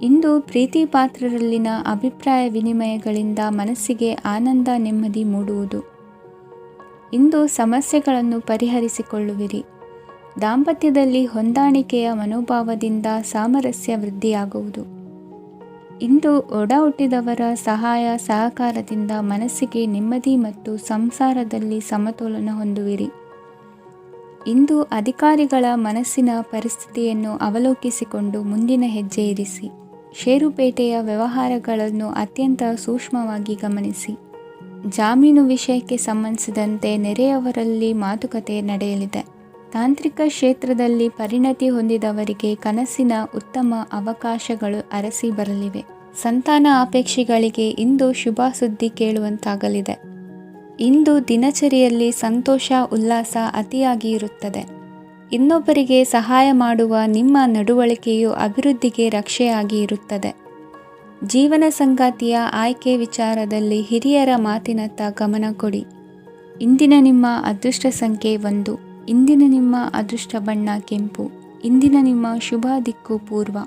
ಇಂದು ಪ್ರೀತಿ ಪಾತ್ರರಲ್ಲಿನ ಅಭಿಪ್ರಾಯ ವಿನಿಮಯಗಳಿಂದ ಮನಸ್ಸಿಗೆ ಆನಂದ, ನೆಮ್ಮದಿ ಮೂಡುವುದು. ಇಂದು ಸಮಸ್ಯೆಗಳನ್ನು ಪರಿಹರಿಸಿಕೊಳ್ಳುವಿರಿ. ದಾಂಪತ್ಯದಲ್ಲಿ ಹೊಂದಾಣಿಕೆಯ ಮನೋಭಾವದಿಂದ ಸಾಮರಸ್ಯ ವೃದ್ಧಿಯಾಗುವುದು. ಇಂದು ಒಡ ಹುಟ್ಟಿದವರ ಸಹಾಯ ಸಹಕಾರದಿಂದ ಮನಸ್ಸಿಗೆ ನೆಮ್ಮದಿ ಮತ್ತು ಸಂಸಾರದಲ್ಲಿ ಸಮತೋಲನ ಹೊಂದುವಿರಿ. ಇಂದು ಅಧಿಕಾರಿಗಳ ಮನಸ್ಸಿನ ಪರಿಸ್ಥಿತಿಯನ್ನು ಅವಲೋಕಿಸಿಕೊಂಡು ಮುಂದಿನ ಹೆಜ್ಜೆ ಇರಿಸಿ. ಷೇರುಪೇಟೆಯ ವ್ಯವಹಾರಗಳನ್ನು ಅತ್ಯಂತ ಸೂಕ್ಷ್ಮವಾಗಿ ಗಮನಿಸಿ. ಜಾಮೀನು ವಿಷಯಕ್ಕೆ ಸಂಬಂಧಿಸಿದಂತೆ ನೆರೆಯವರಲ್ಲಿ ಮಾತುಕತೆ ನಡೆಯಲಿದೆ. ತಾಂತ್ರಿಕ ಕ್ಷೇತ್ರದಲ್ಲಿ ಪರಿಣತಿ ಹೊಂದಿದವರಿಗೆ ಕನಸಿನ ಉತ್ತಮ ಅವಕಾಶಗಳು ಅರಸಿ ಬರಲಿವೆ. ಸಂತಾನ ಅಪೇಕ್ಷಿಗಳಿಗೆ ಇಂದು ಶುಭ ಸುದ್ದಿ ಕೇಳುವಂತಾಗಲಿದೆ. ಇಂದು ದಿನಚರಿಯಲ್ಲಿ ಸಂತೋಷ, ಉಲ್ಲಾಸ ಅತಿಯಾಗಿ ಇರುತ್ತದೆ. ಇನ್ನೊಬ್ಬರಿಗೆ ಸಹಾಯ ಮಾಡುವ ನಿಮ್ಮ ನಡವಳಿಕೆಯು ಅಭಿವೃದ್ಧಿಗೆ ರಕ್ಷೆಯಾಗಿ ಇರುತ್ತದೆ. ಜೀವನ ಸಂಗಾತಿಯ ಆಯ್ಕೆ ವಿಚಾರದಲ್ಲಿ ಹಿರಿಯರ ಮಾತಿನತ್ತ ಗಮನ ಕೊಡಿ. ಇಂದಿನ ನಿಮ್ಮ ಅದೃಷ್ಟ ಸಂಖ್ಯೆ 1. ಇಂದಿನ ನಿಮ್ಮ ಅದೃಷ್ಟ ಬಣ್ಣ ಕೆಂಪು. ಇಂದಿನ ನಿಮ್ಮ ಶುಭ ದಿಕ್ಕು ಪೂರ್ವ.